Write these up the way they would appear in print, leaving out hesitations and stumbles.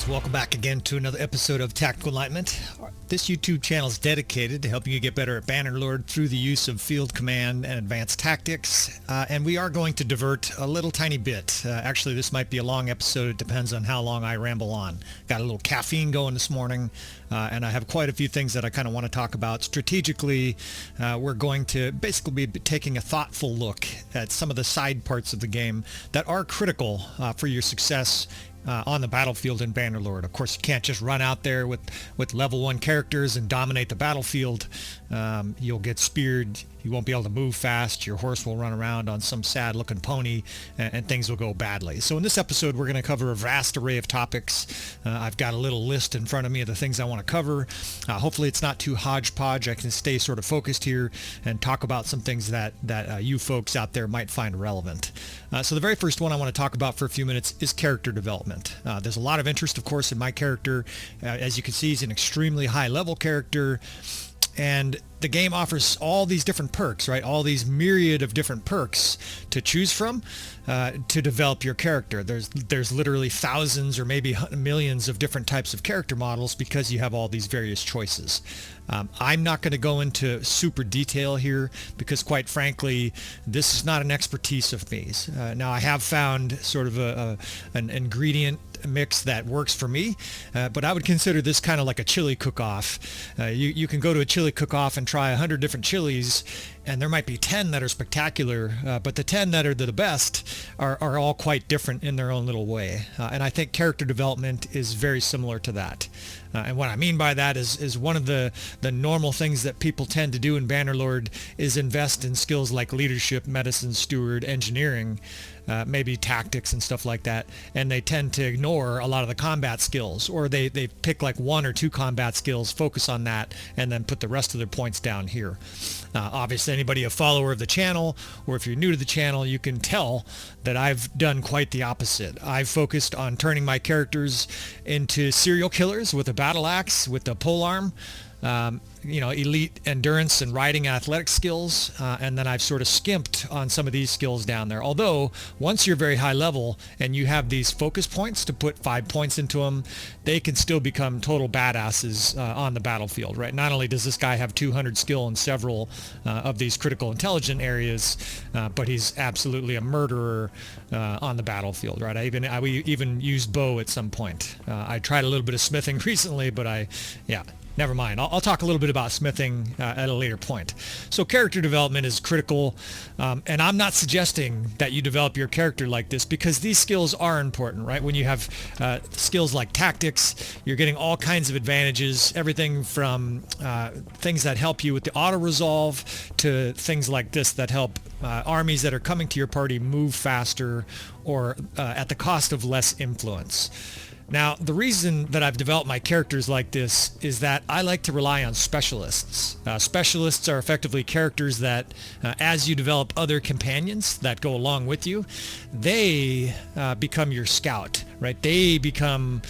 friends, welcome back again to another episode of Tactical Enlightenment. This YouTube channel is dedicated to helping you get better at Bannerlord through the use of field command and advanced tactics, and we are going to divert a little tiny bit. Actually, this might be a long episode. It depends on how long I ramble on. Got a little caffeine going this morning, and I have quite a few things that I kind of want to talk about. Strategically, we're going to basically be taking a thoughtful look at some of the side parts of the game that are critical for your success on the battlefield in Bannerlord. Of course, you can't just run out there with level 1 characters and dominate the battlefield. You'll get speared. You won't be able to move fast. Your horse will run around on some sad-looking pony, and things will go badly. So in this episode, we're going to cover a vast array of topics. I've got a little list in front of me of the things I want to cover. Hopefully, it's not too hodgepodge. I can stay sort of focused here and talk about some things that you folks out there might find relevant. So the very first one I want to talk about for a few minutes is character development. There's a lot of interest, of course, in my character. As you can see, he's an extremely high-level character. And the game offers all these different perks, right? All these myriad of different perks to choose from to develop your character. There's literally thousands or maybe millions of different types of character models because you have all these various choices. I'm not going to go into super detail here because, quite frankly, this is not an expertise of me. Now, I have found sort of an ingredient mix that works for me, but I would consider this kind of like a chili cook-off. You can go to a chili cook-off and try 100 different chilies, and there might be 10 that are spectacular, but the 10 that are the best are all quite different in their own little way. And I think character development is very similar to that. And what I mean by that is one of the normal things that people tend to do in Bannerlord is invest in skills like leadership, medicine, steward, engineering, maybe tactics and stuff like that, and they tend to ignore a lot of the combat skills, or they pick like 1 or 2 combat skills, focus on that, and then put the rest of their points down here. Obviously, anybody a follower of the channel, or if you're new to the channel, you can tell that I've done quite the opposite. I've focused on turning my characters into serial killers with a battle axe, with the polearm, elite endurance and riding athletic skills, and then I've sort of skimped on some of these skills down there. Although, once you're very high level and you have these focus points to put 5 points into them, they can still become total badasses on the battlefield, right? Not only does this guy have 200 skill in several of these critical intelligence areas, but he's absolutely a murderer on the battlefield, right? We even used bow at some point. I tried a little bit of smithing recently, but never mind. I'll talk a little bit about smithing at a later point. So character development is critical, and I'm not suggesting that you develop your character like this because these skills are important, right? When you have skills like tactics, you're getting all kinds of advantages, everything from things that help you with the auto-resolve to things like this that help armies that are coming to your party move faster or at the cost of less influence. Now, the reason that I've developed my characters like this is that I like to rely on specialists. Specialists are effectively characters that, as you develop other companions that go along with you, they become your scout, right? They become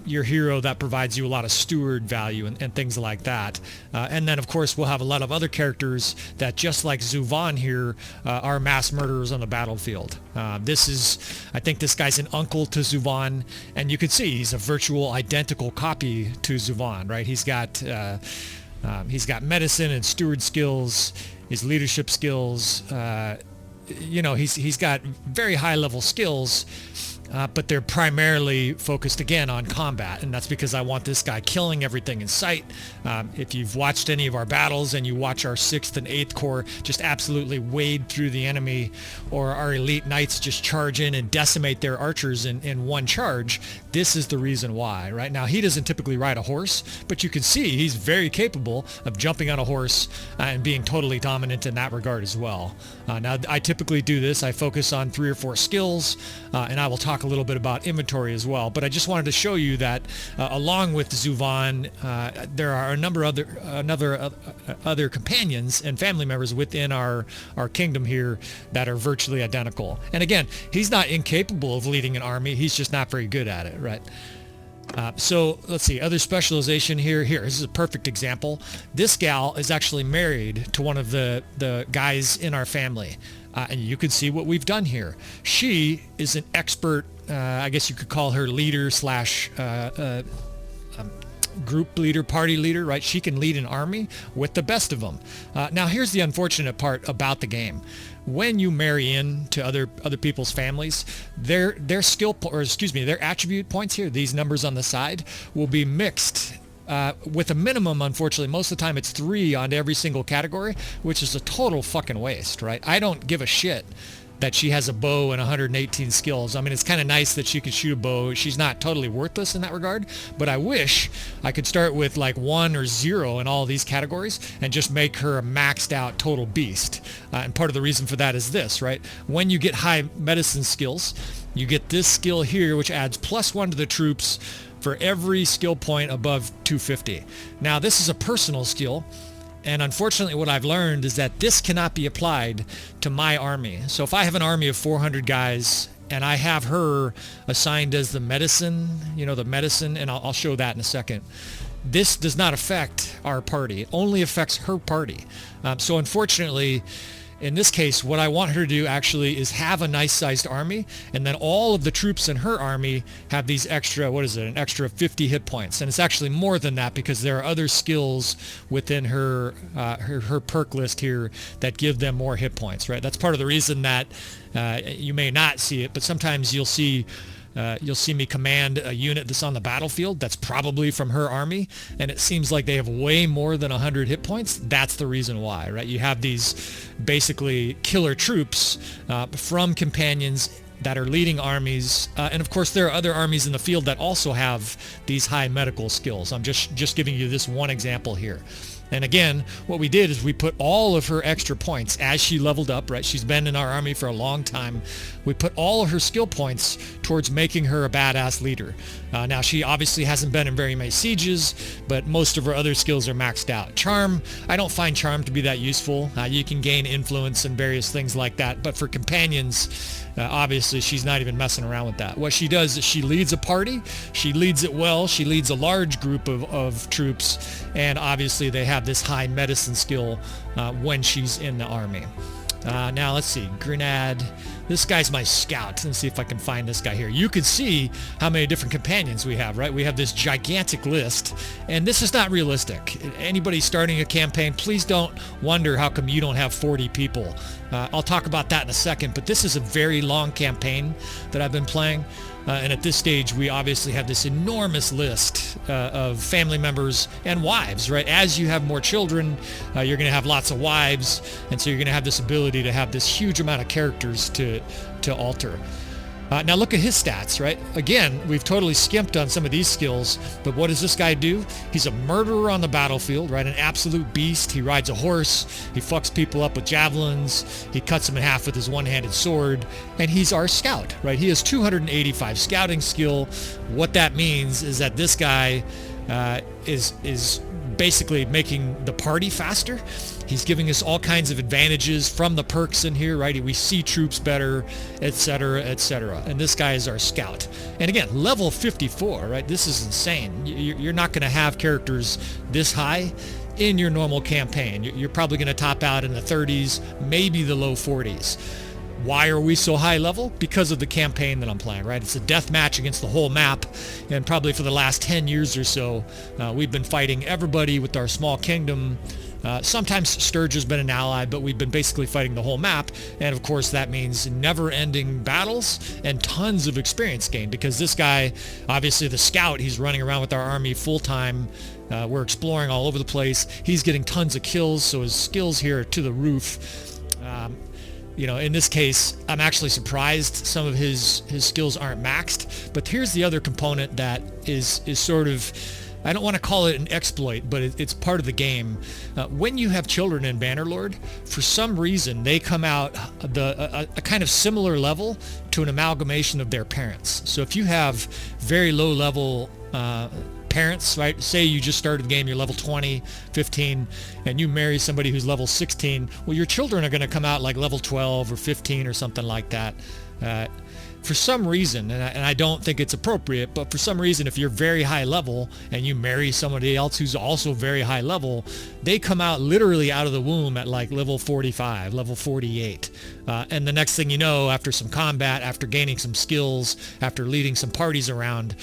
your hero that provides you a lot of steward value and things like that. And then, of course, we'll have a lot of other characters that, just like Zuvan here, are mass murderers on the battlefield. I think this guy's an uncle to Zuvan, and you can see he's a virtual identical copy to Zuvan, right? He's got medicine and steward skills, his leadership skills. He's got very high level skills. But they're primarily focused, again, on combat, and that's because I want this guy killing everything in sight. If you've watched any of our battles and you watch our 6th and 8th Corps just absolutely wade through the enemy, or our elite knights just charge in and decimate their archers in one charge, this is the reason why. Right now, he doesn't typically ride a horse, but you can see he's very capable of jumping on a horse and being totally dominant in that regard as well. Now, I typically do this. I focus on 3 or 4 skills, and I will talk a little bit about inventory as well, but I just wanted to show you that along with Zuvan, there are a number of other companions and family members within our kingdom here that are virtually identical. And again, he's not incapable of leading an army, he's just not very good at it, right? So let's see, other specialization here. This is a perfect example. This gal is actually married to one of the guys in our family. And you can see what we've done here. She is an expert, I guess you could call her leader slash group leader, party leader, right? She can lead an army with the best of them. Now here's the unfortunate part about the game. When you marry in to other people's families, their attribute points here, these numbers on the side, will be mixed with a minimum, unfortunately. Most of the time it's 3 on every single category, which is a total fucking waste, right? I don't give a shit that she has a bow and 118 skills. I mean, it's kind of nice that she can shoot a bow. She's not totally worthless in that regard, but I wish I could start with like 1 or 0 in all these categories and just make her a maxed out total beast. And part of the reason for that is this, right? When you get high medicine skills, you get this skill here, which adds +1 to the troops for every skill point above 250. Now, this is a personal skill. And unfortunately, what I've learned is that this cannot be applied to my army. So if I have an army of 400 guys and I have her assigned as the medicine, and I'll show that in a second, this does not affect our party. It only affects her party. So unfortunately, in this case, what I want her to do actually is have a nice sized army, and then all of the troops in her army have these extra, an extra 50 hit points. And it's actually more than that because there are other skills within her perk list here that give them more hit points, right? That's part of the reason that you may not see it, but sometimes you'll see me command a unit that's on the battlefield that's probably from her army, and it seems like they have way more than 100 hit points. That's the reason why, right? You have these basically killer troops from companions that are leading armies, and of course there are other armies in the field that also have these high medical skills. I'm just giving you this one example here. And again, what we did is we put all of her extra points as she leveled up, right? She's been in our army for a long time. We put all of her skill points towards making her a badass leader. Now, she obviously hasn't been in very many sieges, but most of her other skills are maxed out. Charm, I don't find charm to be that useful. You can gain influence and various things like that, but for companions, obviously she's not even messing around with that. What she does is she leads a party, she leads it well, she leads a large group of troops, and obviously they have this high medicine skill when she's in the army. Now let's see, Grenade. This guy's my scout. Let's see if I can find this guy here. You can see how many different companions we have, right? We have this gigantic list, and this is not realistic. Anybody starting a campaign, please don't wonder how come you don't have 40 people. I'll talk about that in a second, but this is a very long campaign that I've been playing. And at this stage, we obviously have this enormous list of family members and wives, right? As you have more children, you're going to have lots of wives, and so you're going to have this ability to have this huge amount of characters to alter. Now look at his stats, right? Again, we've totally skimped on some of these skills, but what does this guy do? He's a murderer on the battlefield, right? An absolute beast. He rides a horse. He fucks people up with javelins. He cuts them in half with his one-handed sword, and he's our scout, right? He has 285 scouting skill. What that means is that this guy is basically making the party faster. He's giving us all kinds of advantages from the perks in here, right? We see troops better, etc., etc. And this guy is our scout. And again, level 54, right? This is insane. You're not going to have characters this high in your normal campaign. You're probably going to top out in the 30s, maybe the low 40s. Why are we so high level? Because of the campaign that I'm playing, right? It's a death match against the whole map, and probably for the last 10 years or so, we've been fighting everybody with our small kingdom. Sometimes Sturgia's been an ally, but we've been basically fighting the whole map, and of course that means never-ending battles and tons of experience gained, because this guy, obviously the scout, he's running around with our army full-time. We're exploring all over the place. He's getting tons of kills, so his skills here are to the roof. In this case, I'm actually surprised some of his skills aren't maxed. But here's the other component that is sort of, I don't want to call it an exploit, but it's part of the game. When you have children in Bannerlord, for some reason they come out a kind of similar level to an amalgamation of their parents. So if you have very low level parents, right? Say you just started the game, you're level 20, 15, and you marry somebody who's level 16. Well, your children are going to come out like level 12 or 15 or something like that. For for some reason, and I don't think it's appropriate, but for some reason, if you're very high level and you marry somebody else who's also very high level, they come out literally out of the womb at like level 45, level 48. And the next thing you know, after some combat, after gaining some skills, after leading some parties around,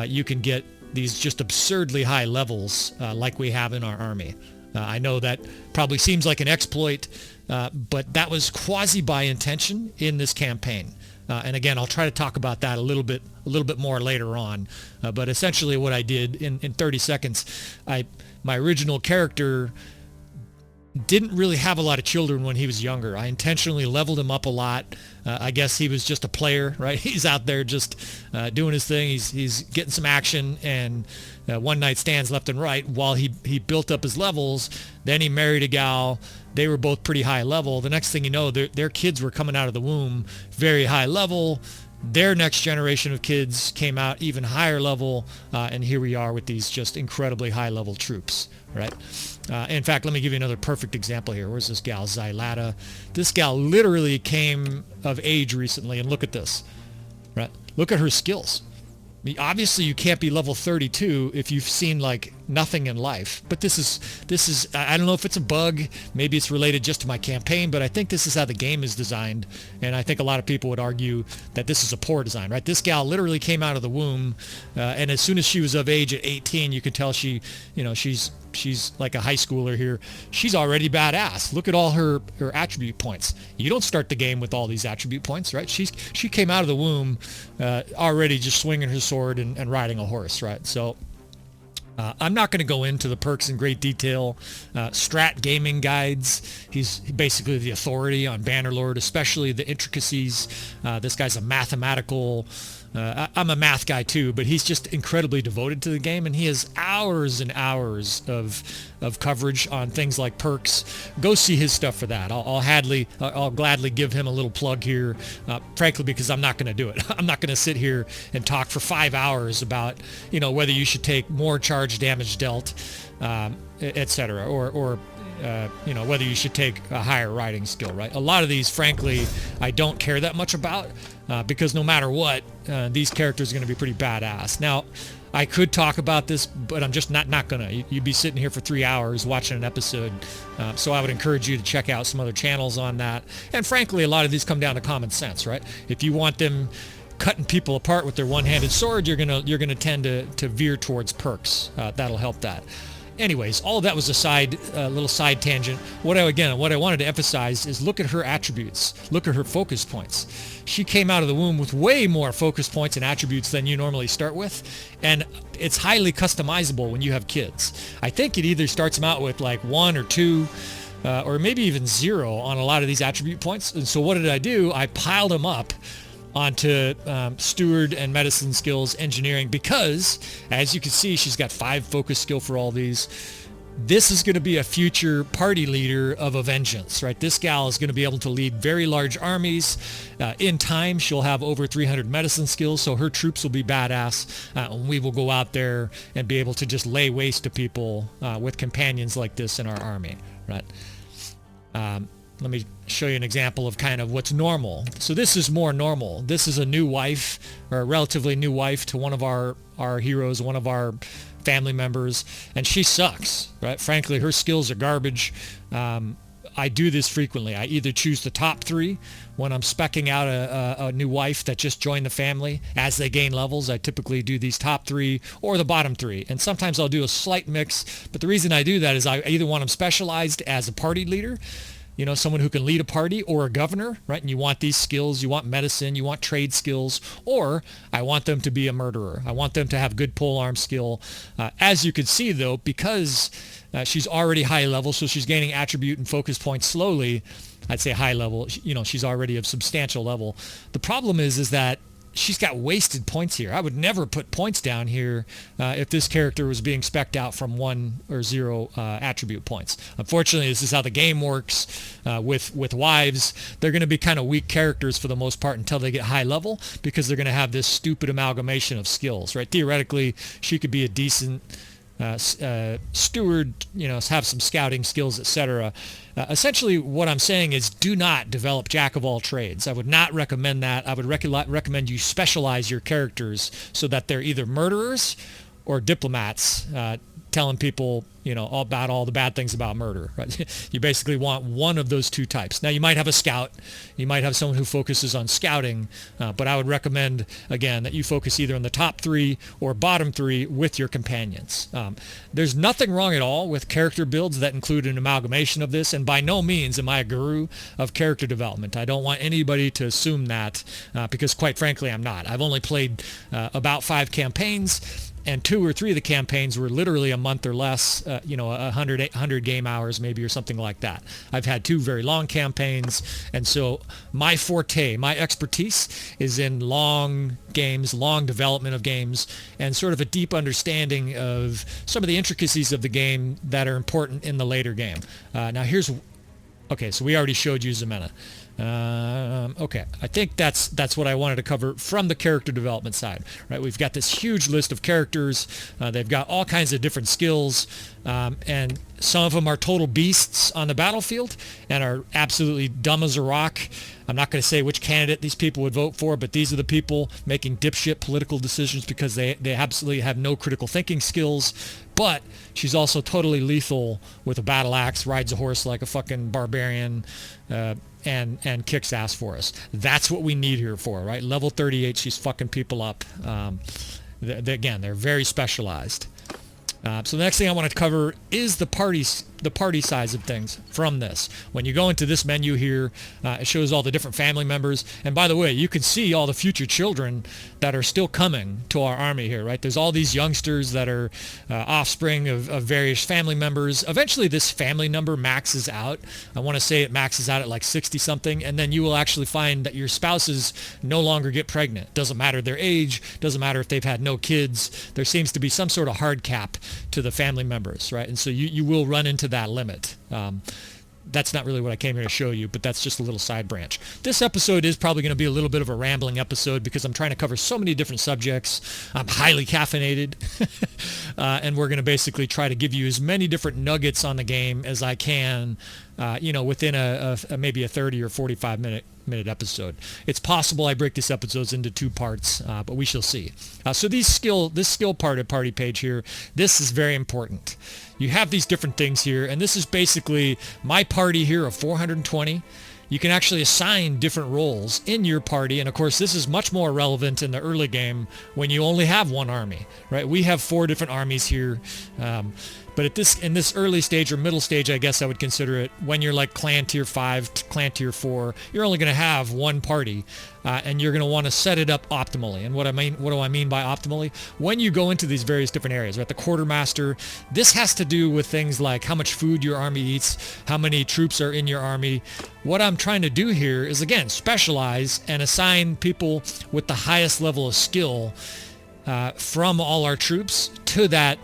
you can get these just absurdly high levels like we have in our army. I know that probably seems like an exploit, but that was quasi by intention in this campaign. And again, I'll try to talk about that a little bit more later on. But essentially what I did in 30 seconds, my original character didn't really have a lot of children when he was younger. I intentionally leveled him up a lot. I guess he was just a player, right? He's out there just doing his thing. He's getting some action and one night stands left and right while he built up his levels. Then he married a gal. They were both pretty high level. The next thing you know, their kids were coming out of the womb very high level. Their next generation of kids came out even higher level, and here we are with these just incredibly high level troops, right? In fact, let me give you another perfect example here. Where's this gal, Xylata? This gal literally came of age recently, and look at this, right? Look at her skills. I mean, obviously you can't be level 32 if you've seen like nothing in life, but this is I don't know if it's a bug, maybe it's related just to my campaign, but I think this is how the game is designed, and I think a lot of people would argue that this is a poor design, right? This gal literally came out of the womb, and as soon as she was of age at 18, you could tell she's like a high schooler here. She's already badass. Look at all her attribute points. You don't start the game with all these attribute points, right? She came out of the womb already just swinging her sword and riding a horse, right? So I'm not going to go into the perks in great detail. Strat Gaming Guides, he's basically the authority on Bannerlord, especially the intricacies. This guy's a mathematical... I'm a math guy too, but he's just incredibly devoted to the game, and he has hours and hours of coverage on things like perks. Go see his stuff for that. I'll gladly give him a little plug here, frankly, because I'm not going to do it. I'm not going to sit here and talk for 5 hours about whether you should take more charge damage dealt, etc., or whether you should take a higher riding skill, right? A lot of these, frankly, I don't care that much about because no matter what, these characters are going to be pretty badass. Now, I could talk about this, but I'm just not going to. You'd be sitting here for 3 hours watching an episode, so I would encourage you to check out some other channels on that. And frankly, a lot of these come down to common sense, right? If you want them cutting people apart with their one-handed sword, you're gonna tend to veer towards perks. That'll help that. Anyways, all of that was a little side tangent. What I wanted to emphasize is look at her attributes. Look at her focus points. She came out of the womb with way more focus points and attributes than you normally start with, and it's highly customizable when you have kids. I think it either starts them out with like 1 or 2, or maybe even 0 on a lot of these attribute points. And so what did I do? I piled them up onto steward and medicine skills engineering, because as you can see, she's got 5 focus skill for all these. This is going to be a future party leader of a vengeance, right? This gal is going to be able to lead very large armies. In time, she'll have over 300 medicine skills, so her troops will be badass. And we will go out there and be able to just lay waste to people with companions like this in our army, right? Let me show you an example of kind of what's normal. So this is more normal. This is a new wife, or a relatively new wife to one of our heroes, one of our family members, and she sucks, right? Frankly, her skills are garbage. I do this frequently. I either choose the top 3 when I'm speccing out a new wife that just joined the family. As they gain levels, I typically do these top 3 or the bottom 3. And sometimes I'll do a slight mix. But the reason I do that is I either want them specialized as a party leader, someone who can lead a party, or a governor, right? And you want these skills, you want medicine, you want trade skills, or I want them to be a murderer. I want them to have good polearm skill. As you can see, though, because she's already high level, so she's gaining attribute and focus points slowly. I'd say high level, she's already of substantial level. The problem is that she's got wasted points here. I would never put points down here if this character was being spec'd out from 1 or 0 attribute points. Unfortunately, this is how the game works with wives. They're going to be kind of weak characters for the most part until they get high level, because they're going to have this stupid amalgamation of skills, right? Theoretically, she could be a decent steward, have some scouting skills, etc. Essentially, what I'm saying is do not develop jack of all trades. I would not recommend that. I would recommend you specialize your characters so that they're either murderers or diplomats, telling people, all about all the bad things about murder. Right? You basically want one of those two types. Now, you might have a scout. You might have someone who focuses on scouting, but I would recommend, again, that you focus either on the top 3 or bottom 3 with your companions. There's nothing wrong at all with character builds that include an amalgamation of this, and by no means am I a guru of character development. I don't want anybody to assume that, because quite frankly, I'm not. I've only played about 5 campaigns, and 2 or 3 of the campaigns were literally a month or less, 100 game hours maybe, or something like that. I've had 2 very long campaigns, and so my forte, my expertise is in long games, long development of games, and sort of a deep understanding of some of the intricacies of the game that are important in the later game. Okay, so we already showed you Ximena. Okay, I think that's what I wanted to cover from the character development side. Right, we've got this huge list of characters. They've got all kinds of different skills, and some of them are total beasts on the battlefield and are absolutely dumb as a rock. I'm not going to say which candidate these people would vote for, but these are the people making dipshit political decisions because they absolutely have no critical thinking skills. But she's also totally lethal with a battle axe, rides a horse like a fucking barbarian, and kicks ass for us. That's what we need her for, right? Level 38, she's fucking people up. Again, they're very specialized. So the next thing I want to cover is the party size of things from this. When you go into this menu here, it shows all the different family members. And by the way, you can see all the future children that are still coming to our army here, right? There's all these youngsters that are offspring of various family members. Eventually, this family number maxes out. I want to say it maxes out at like 60-something, and then you will actually find that your spouses no longer get pregnant. Doesn't matter their age, doesn't matter if they've had no kids. There seems to be some sort of hard cap to the family members, right? And so you will run into that limit. That's not really what I came here to show you, but that's just a little side branch. This episode is probably going to be a little bit of a rambling episode because I'm trying to cover so many different subjects. I'm highly caffeinated, and we're going to basically try to give you as many different nuggets on the game as I can, within maybe a 30 or 45 minute episode. It's possible I break this episode into 2 parts, but we shall see. So this skill party page here, this is very important. You have these different things here, and this is basically my party here of 420. You can actually assign different roles in your party, and of course this is much more relevant in the early game when you only have one army, right? We have 4 different armies here, but in this early stage or middle stage, I guess I would consider it, when you're like clan tier 5, clan tier 4, you're only going to have one party, and you're going to want to set it up optimally. And what do I mean by optimally? When you go into these various different areas, right? The quartermaster, this has to do with things like how much food your army eats, how many troops are in your army. What I'm trying to do here is, again, specialize and assign people with the highest level of skill from all our troops to that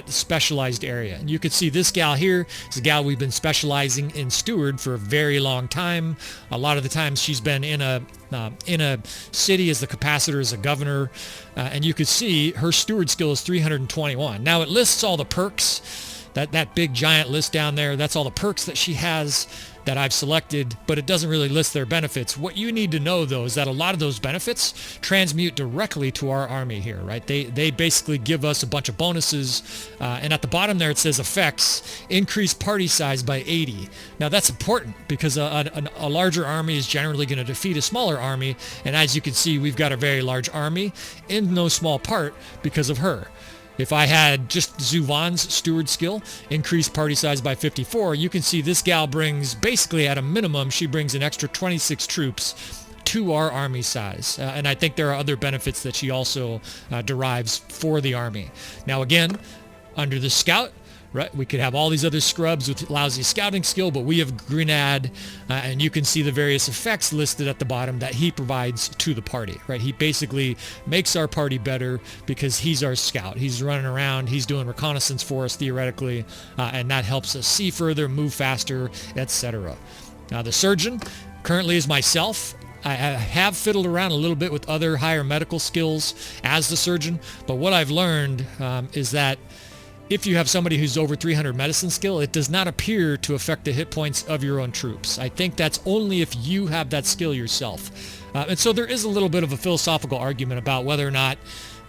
specialized area. And you can see this gal here is a gal we've been specializing in steward for a very long time. A lot of the times she's been in a city as the capacitor, as a governor, and you can see her steward skill is 321. Now it lists all the perks, that big giant list down there. That's all the perks that she has that I've selected, but it doesn't really list their benefits. What you need to know, though, is that a lot of those benefits transmute directly to our army here, right? They basically give us a bunch of bonuses, and at the bottom there it says effects, increase party size by 80. Now that's important because a larger army is generally going to defeat a smaller army, and as you can see, we've got a very large army in no small part because of her. If I had just Zuvan's steward skill, increased party size by 54, you can see this gal brings, basically at a minimum, she brings an extra 26 troops to our army size. And I think there are other benefits that she also derives for the army. Now again, under the scout, right, we could have all these other scrubs with lousy scouting skill, but we have Grenade, and you can see the various effects listed at the bottom that he provides to the party, right? He basically makes our party better because he's our scout. He's running around, he's doing reconnaissance for us theoretically, and that helps us see further, move faster, etc. Now the surgeon currently is myself. I have fiddled around a little bit with other higher medical skills as the surgeon, but what I've learned is that if you have somebody who's over 300 medicine skill, it does not appear to affect the hit points of your own troops. I think that's only if you have that skill yourself. And so there is a little bit of a philosophical argument about whether or not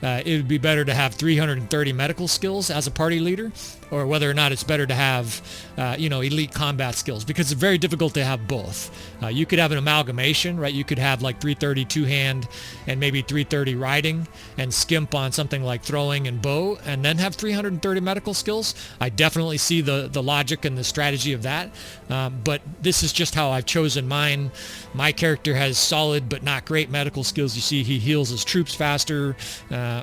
it would be better to have 330 medical skills as a party leader, or whether or not it's better to have, elite combat skills, because it's very difficult to have both. You could have an amalgamation, right? You could have like 330 two-hand and maybe 330 riding and skimp on something like throwing and bow, and then have 330 medical skills. I definitely see the logic and the strategy of that, but this is just how I've chosen mine. My character has solid but not great medical skills. You see, he heals his troops faster.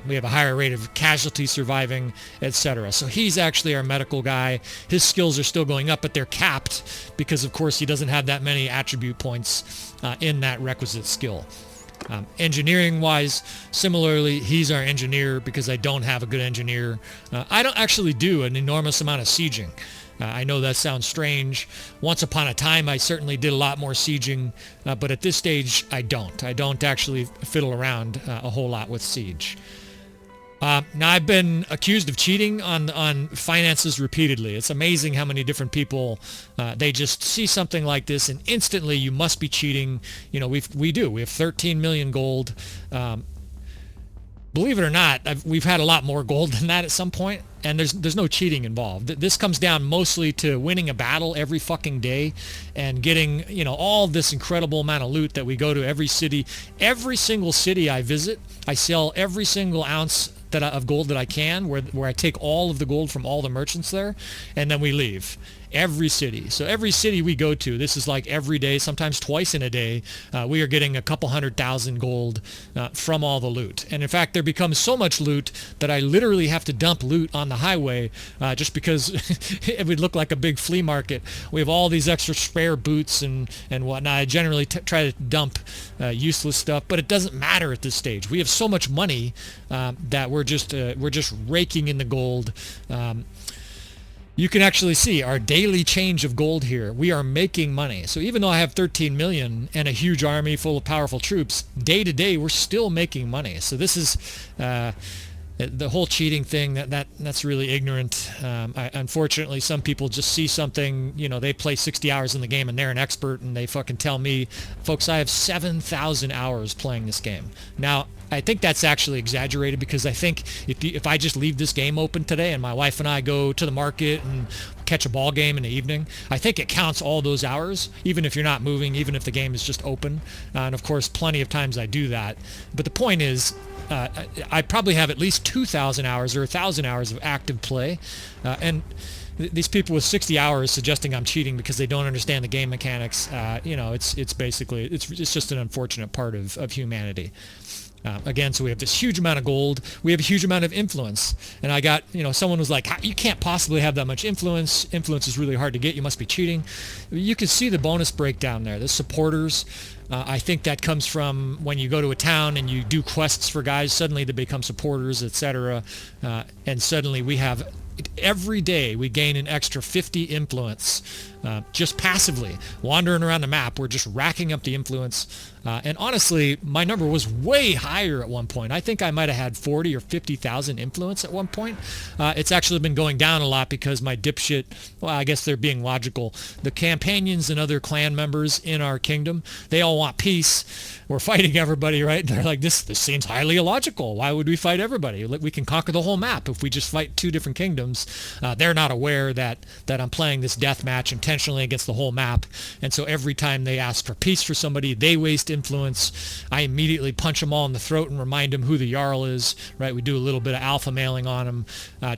We have a higher rate of casualty surviving, etc. So he's actually our medical guy. His skills are still going up, but they're capped because, of course, he doesn't have that many attribute points in that requisite skill. Engineering-wise, similarly, he's our engineer because I don't have a good engineer. I don't actually do an enormous amount of sieging. I know that sounds strange. Once upon a time, I certainly did a lot more sieging, but at this stage, I don't. I don't actually fiddle around a whole lot with siege. Now, I've been accused of cheating on finances repeatedly. It's amazing how many different people, they just see something like this and instantly you must be cheating. You know, we have 13 million gold. Believe it or not, we've had a lot more gold than that at some point, and there's no cheating involved. This comes down mostly to winning a battle every fucking day and getting, all this incredible amount of loot that we go to every city. Every single city I visit, I sell every single ounce of gold that I can, where I take all of the gold from all the merchants there, and then we leave. Every city. So every city we go to, this is like every day, sometimes twice in a day, we are getting a couple 100,000 gold from all the loot. And in fact, there becomes so much loot that I literally have to dump loot on the highway just because it would look like a big flea market. We have all these extra spare boots and whatnot. I generally try to dump useless stuff, but it doesn't matter at this stage. We have so much money that we're just raking in the gold. You can actually see our daily change of gold here. We are making money. So even though I have 13 million and a huge army full of powerful troops, day to day we're still making money. So this is the whole cheating thing. That's really ignorant. Unfortunately, some people just see something. They play 60 hours in the game and they're an expert, and they fucking tell me, folks, I have 7,000 hours playing this game. Now, I think that's actually exaggerated, because I think if I just leave this game open today and my wife and I go to the market and catch a ball game in the evening, I think it counts all those hours, even if you're not moving, even if the game is just open. And of course, plenty of times I do that. But the point is, I probably have at least 2,000 hours or 1,000 hours of active play. And these people with 60 hours suggesting I'm cheating because they don't understand the game mechanics, it's basically, it's just an unfortunate part of humanity. Again, so we have this huge amount of gold. We have a huge amount of influence. And I got, someone was like, you can't possibly have that much influence. Influence is really hard to get. You must be cheating. You can see the bonus breakdown there. The supporters, I think that comes from when you go to a town and you do quests for guys. Suddenly they become supporters, etc. And suddenly we have, every day we gain an extra 50 influence just passively. Wandering around the map, we're just racking up the influence. And honestly, my number was way higher at one point. I think I might have had 40 or 50,000 influence at one point. It's actually been going down a lot because my dipshit, well, I guess they're being logical. The companions and other clan members in our kingdom, they all want peace. We're fighting everybody, right? They're like, this seems highly illogical. Why would we fight everybody? We can conquer the whole map if we just fight two different kingdoms. They're not aware that I'm playing this death match intentionally against the whole map. And so every time they ask for peace for somebody, they waste influence. I immediately punch them all in the throat and remind them who the Jarl is, right? We do a little bit of alpha mailing on them,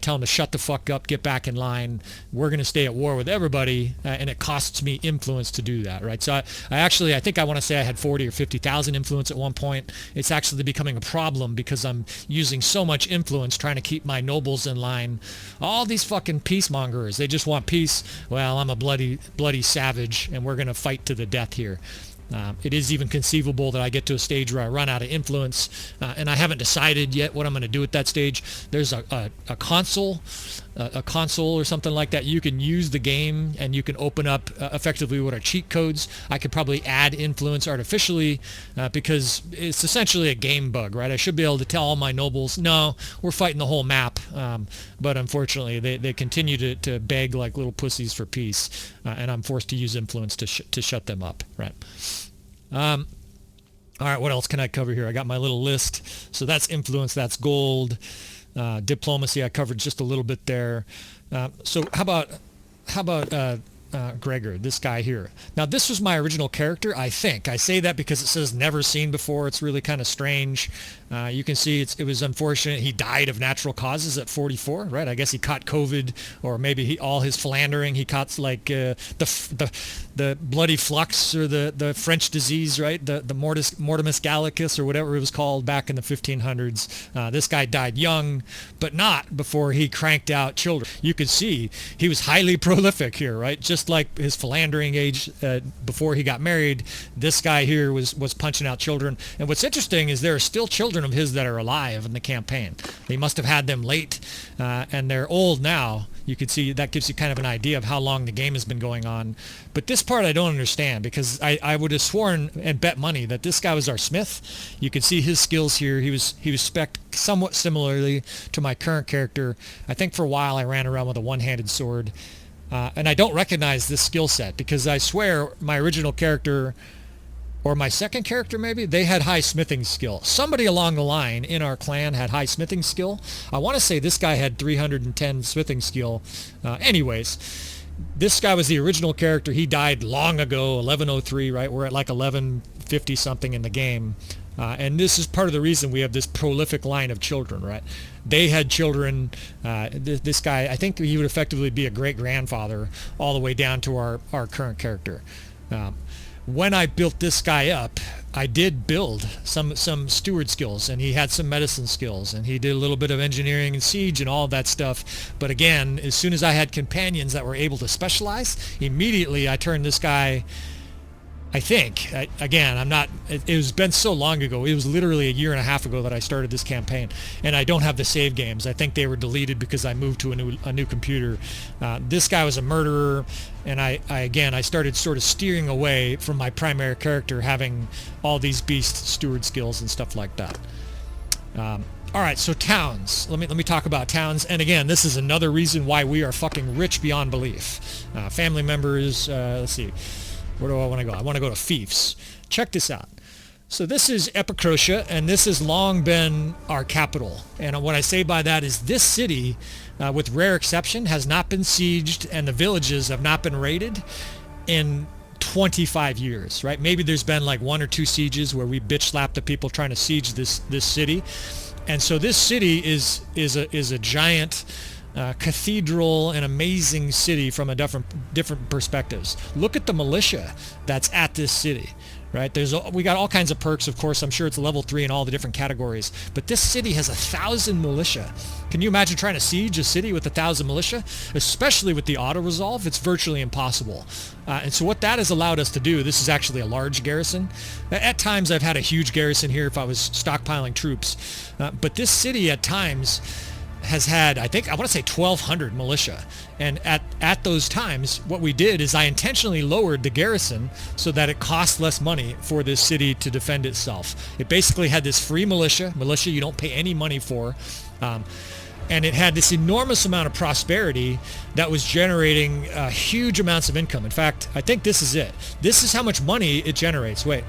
tell them to shut the fuck up, get back in line. We're going to stay at war with everybody, and it costs me influence to do that, right? So I think I want to say I had 40 or 50,000 influence at one point. It's actually becoming a problem because I'm using so much influence trying to keep my nobles in line. All these fucking peacemongers, they just want peace. Well, I'm a bloody savage, and we're going to fight to the death here. It is even conceivable that I get to a stage where I run out of influence, and I haven't decided yet what I'm going to do at that stage. There's a consul a console or something like that, you can use the game and you can open up effectively what are cheat codes. I could probably add influence artificially because it's essentially a game bug, right? I should be able to tell all my nobles, no, we're fighting the whole map. But unfortunately, they continue to beg like little pussies for peace, and I'm forced to use influence to shut them up, right? All right, what else can I cover here? I got my little list. So that's influence, that's gold. Diplomacy, I covered just a little bit there. So how about Gregor, this guy here? Now, this was my original character, I think. I say that because it says never seen before. It's really kind of strange. You can see it was unfortunate. He died of natural causes at 44, right? I guess he caught COVID, or maybe all his philandering. He caught like the bloody flux or the French disease, right? The Mortimus Gallicus or whatever it was called back in the 1500s. This guy died young, but not before he cranked out children. You could see he was highly prolific here, right? Just like his philandering age before he got married, this guy here was punching out children. And what's interesting is there are still children of his that are alive in the campaign. They must have had them late, and they're old now. You can see that gives you kind of an idea of how long the game has been going on. But this part I don't understand, because I would have sworn and bet money that this guy was our smith. You can see his skills here. He was spec'd somewhat similarly to my current character. I think for a while I ran around with a one-handed sword. And I don't recognize this skill set, because I swear my original character, or my second character maybe, they had high smithing skill. Somebody along the line in our clan had high smithing skill. I want to say this guy had 310 smithing skill. Anyways, this guy was the original character. He died long ago, 1103, right? We're at like 1150 something in the game. And this is part of the reason we have this prolific line of children, right? They had children. This guy, I think he would effectively be a great-grandfather all the way down to our current character. When I built this guy up, I did build some steward skills, and he had some medicine skills, and he did a little bit of engineering and siege and all that stuff. But again, as soon as I had companions that were able to specialize, immediately I turned this guy, I think, again, it was been so long ago. It was literally a year and a half ago that I started this campaign, and I don't have the save games. I think they were deleted because I moved to a new computer. This guy was a murderer, and I started sort of steering away from my primary character having all these beast steward skills and stuff like that. All right, so towns. Let me talk about towns. And again, this is another reason why we are fucking rich beyond belief. Family members, let's see. Where do I want to go? I want to go to fiefs. Check this out. So this is Epicrotia, and this has long been our capital. And what I say by that is this city, with rare exception, has not been sieged, and the villages have not been raided in 25 years, right? Maybe there's been like 1 or 2 sieges where we bitch slapped the people trying to siege this city. And so this city is a giant cathedral, an amazing city from a different perspectives. Look at the militia that's at this city, right? We got all kinds of perks, of course. I'm sure it's level 3 in all the different categories, but this city has 1,000 militia. Can you imagine trying to siege a city with 1,000 militia? Especially with the auto resolve, it's virtually impossible. And so what that has allowed us to do, this is actually a large garrison. At times I've had a huge garrison here if I was stockpiling troops, but this city at times has had, I want to say 1,200 militia. And at those times, what we did is I intentionally lowered the garrison so that it cost less money for this city to defend itself. It basically had this free militia you don't pay any money for. And it had this enormous amount of prosperity that was generating huge amounts of income. In fact, I think this is it. This is how much money it generates. Wait.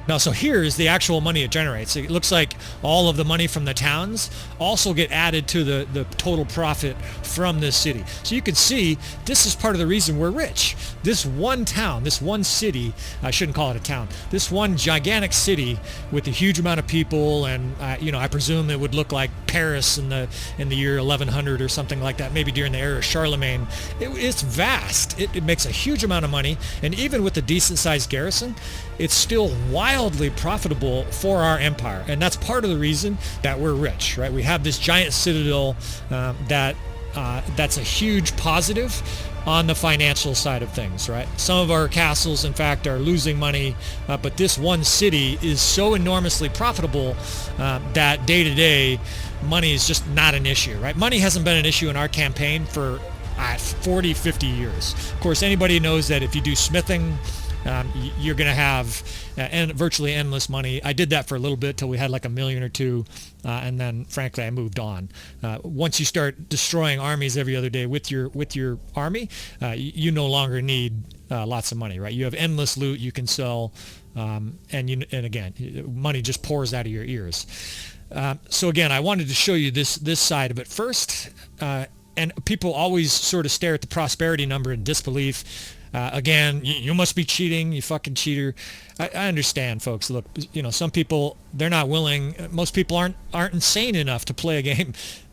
Now, so here's the actual money it generates. It looks like all of the money from the towns also get added to the total profit from this city. So you can see this is part of the reason we're rich. This one town, this one city, I shouldn't call it a town, this one gigantic city with a huge amount of people, and I presume it would look like Paris in the year 1100 or something like that, maybe during the era of Charlemagne. It's vast. It makes a huge amount of money, and even with a decent-sized garrison, it's still wildly profitable for our empire. And that's part of the reason that we're rich, right? We have this giant citadel that's a huge positive. on the financial side of things, right? Some of our castles, in fact, are losing money, but this one city is so enormously profitable that day to day money is just not an issue, right? Money hasn't been an issue in our campaign for 40, 50 years. Of course, anybody knows that if you do smithing, you're going to have virtually endless money. I did that for a little bit till we had like $1 million or $2 million, and then frankly I moved on. Once you start destroying armies every other day with your army, you no longer need lots of money, right? You have endless loot you can sell, and again, money just pours out of your ears. So again, I wanted to show you this side of it first. And people always sort of stare at the prosperity number in disbelief. Again, you must be cheating, you fucking cheater. I understand, folks. Look, some people, they're not willing. Most people aren't insane enough to play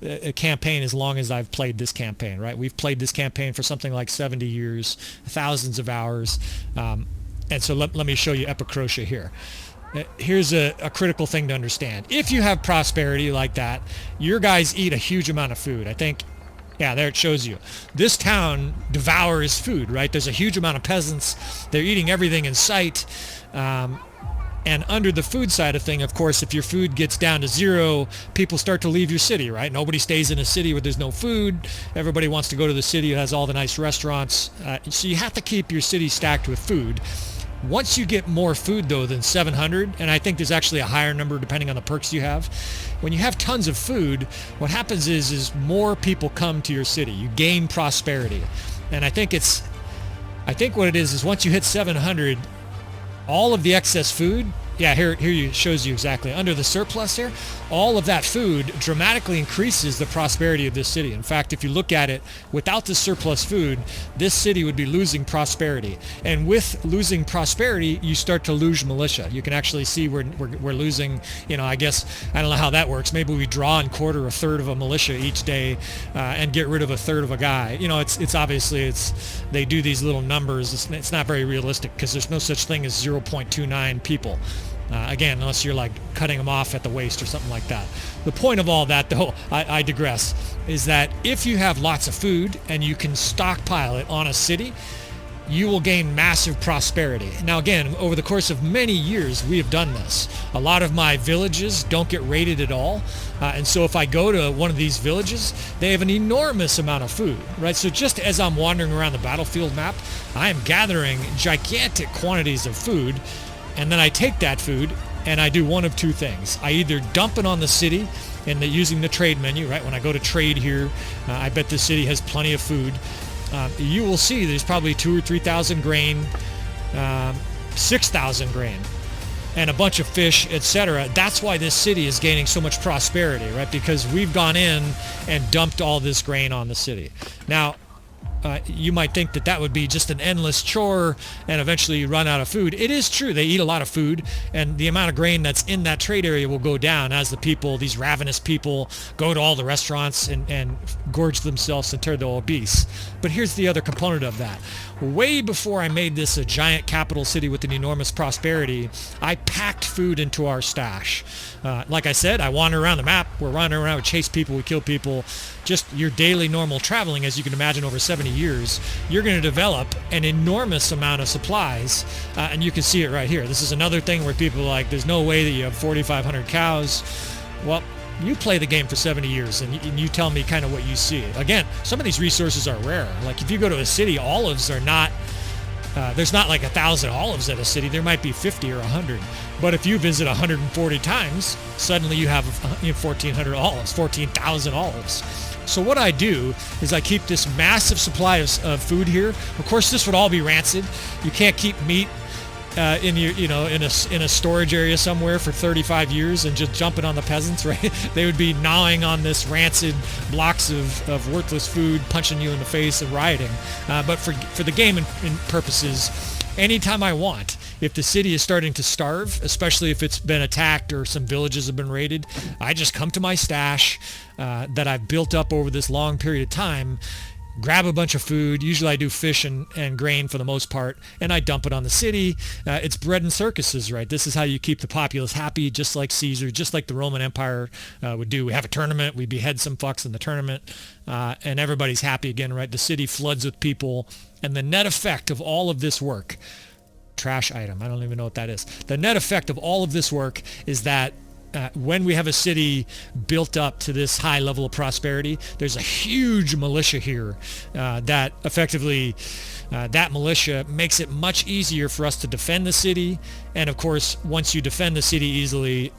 a campaign as long as I've played this campaign, right? We've played this campaign for something like 70 years, thousands of hours. And so let me show you Epicrocia here. Here's a critical thing to understand. If you have prosperity like that, your guys eat a huge amount of food. I think, yeah, there it shows you. This town devours food, right? There's a huge amount of peasants. They're eating everything in sight. And under the food side of thing, of course, if your food gets down to zero, people start to leave your city, right? Nobody stays in a city where there's no food. Everybody wants to go to the city that has all the nice restaurants. So you have to keep your city stacked with food. Once you get more food, though, than 700, and I think there's actually a higher number depending on the perks you have, when you have tons of food, what happens is more people come to your city. You gain prosperity. And I think what it is once you hit 700, all of the excess food, yeah, here it shows you exactly. Under the surplus there, all of that food dramatically increases the prosperity of this city. In fact, if you look at it, without the surplus food, this city would be losing prosperity. And with losing prosperity, you start to lose militia. You can actually see we're losing, I guess, I don't know how that works. Maybe we draw and quarter a third of a militia each day and get rid of a third of a guy. It's obviously, they do these little numbers. It's not very realistic because there's no such thing as 0.29 people. Again, unless you're like cutting them off at the waist or something like that. The point of all that, though, I digress, is that if you have lots of food and you can stockpile it on a city, you will gain massive prosperity. Now, again, over the course of many years, we have done this. A lot of my villages don't get raided at all. And so if I go to one of these villages, they have an enormous amount of food, right? So just as I'm wandering around the battlefield map, I am gathering gigantic quantities of food. And then I take that food and I do one of two things. I either dump it on the city using the trade menu, right? When I go to trade here, I bet the city has plenty of food. You will see there's probably 2,000 or 3,000 grain, 6,000 grain, and a bunch of fish, etc. That's why this city is gaining so much prosperity, right? Because we've gone in and dumped all this grain on the city. Now, you might think that would be just an endless chore and eventually you run out of food. It is true. They eat a lot of food and the amount of grain that's in that trade area will go down as these ravenous people go to all the restaurants and gorge themselves until they're obese. But here's the other component of that. Way before I made this a giant capital city with an enormous prosperity, I packed food into our stash. Like I said, I wander around the map. We're running around, we chase people, we kill people. Just your daily normal traveling, as you can imagine, over 70 years, you're going to develop an enormous amount of supplies. And you can see it right here. This is another thing where people are like, there's no way that you have 4,500 cows. Well, you play the game for 70 years and you tell me kind of what you see. Again, some of these resources are rare. Like if you go to a city, olives are not, there's not like 1,000 olives at a city. There might be 50 or 100. But if you visit 140 times, suddenly you have 1,400 olives, 14,000 olives. So what I do is I keep this massive supply of food here. Of course, this would all be rancid. You can't keep meat in a storage area somewhere for 35 years and just jumping on the peasants, right? They would be gnawing on this rancid blocks of worthless food, punching you in the face and rioting. But for the game and purposes, anytime I want, if the city is starting to starve, especially if it's been attacked or some villages have been raided, I just come to my stash that I've built up over this long period of time. grab a bunch of food. Usually I do fish and grain for the most part, and I dump it on the city. It's bread and circuses, right? This is how you keep the populace happy, just like Caesar, just like the Roman Empire would do. We have a tournament, we behead some fucks in the tournament, and everybody's happy again, right? The city floods with people, and the net effect of all of this work, trash item, I don't even know what that is. The net effect of all of this work is that when we have a city built up to this high level of prosperity, there's a huge militia here that effectively, that militia makes it much easier for us to defend the city. And of course, once you defend the city easily,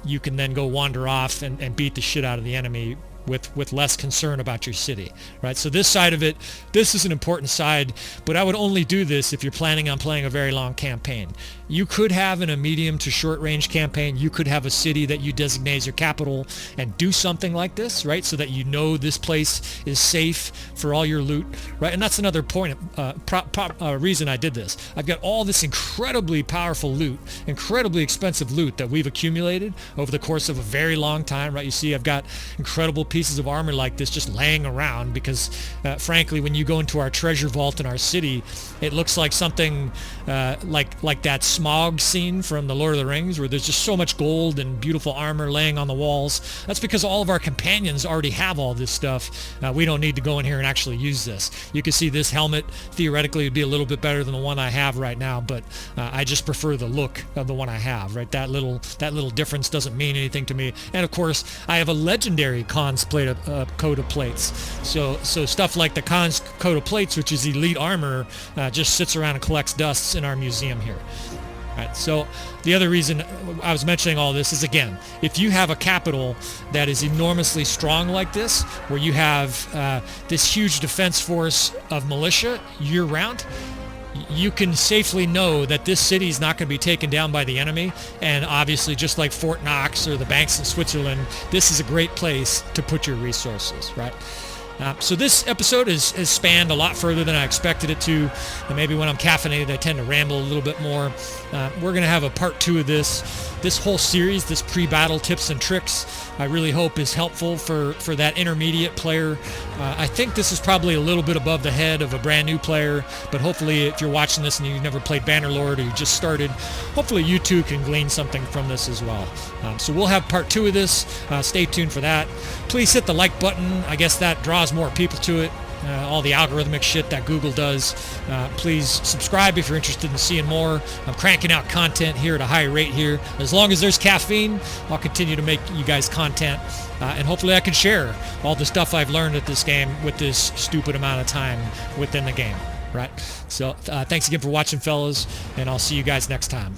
you can then go wander off and beat the shit out of the enemy with less concern about your city, right? So this side of it, this is an important side, but I would only do this if you're planning on playing a very long campaign. You could have in a medium to short range campaign, you could have a city that you designate as your capital and do something like this, right? So that you know this place is safe for all your loot, right? And that's another point, reason I did this. I've got all this incredibly powerful loot, incredibly expensive loot that we've accumulated over the course of a very long time, right? You see, I've got incredible pieces of armor like this just laying around because, frankly, when you go into our treasure vault in our city, it looks like something like that smog scene from the Lord of the Rings where there's just so much gold and beautiful armor laying on the walls. That's because all of our companions already have all this stuff. We don't need to go in here and actually use this. You can see this helmet theoretically would be a little bit better than the one I have right now, but I just prefer the look of the one I have, right? That little difference doesn't mean anything to me. And of course, I have a legendary Khan's coat of plates. So stuff like the Khan's coat of plates, which is elite armor, just sits around and collects dusts in our museum here. Right, so the other reason I was mentioning all this is, again, if you have a capital that is enormously strong like this, where you have this huge defense force of militia year-round, you can safely know that this city is not going to be taken down by the enemy. And obviously, just like Fort Knox or the banks in Switzerland, this is a great place to put your resources, right? So this episode has spanned a lot further than I expected it to. And maybe when I'm caffeinated, I tend to ramble a little bit more. We're going to have a part 2 of this. This whole series, this pre-battle tips and tricks, I really hope is helpful for that intermediate player. I think this is probably a little bit above the head of a brand new player, but hopefully if you're watching this and you've never played Bannerlord or you just started, hopefully you too can glean something from this as well. So we'll have part 2 of this. Stay tuned for that. Please hit the like button. I guess that draws more people to it. All the algorithmic shit that Google does. Please subscribe if you're interested in seeing more. I'm cranking out content here at a high rate here. As long as there's caffeine, I'll continue to make you guys content. And hopefully I can share all the stuff I've learned at this game with this stupid amount of time within the game. Right? So thanks again for watching, fellas, and I'll see you guys next time.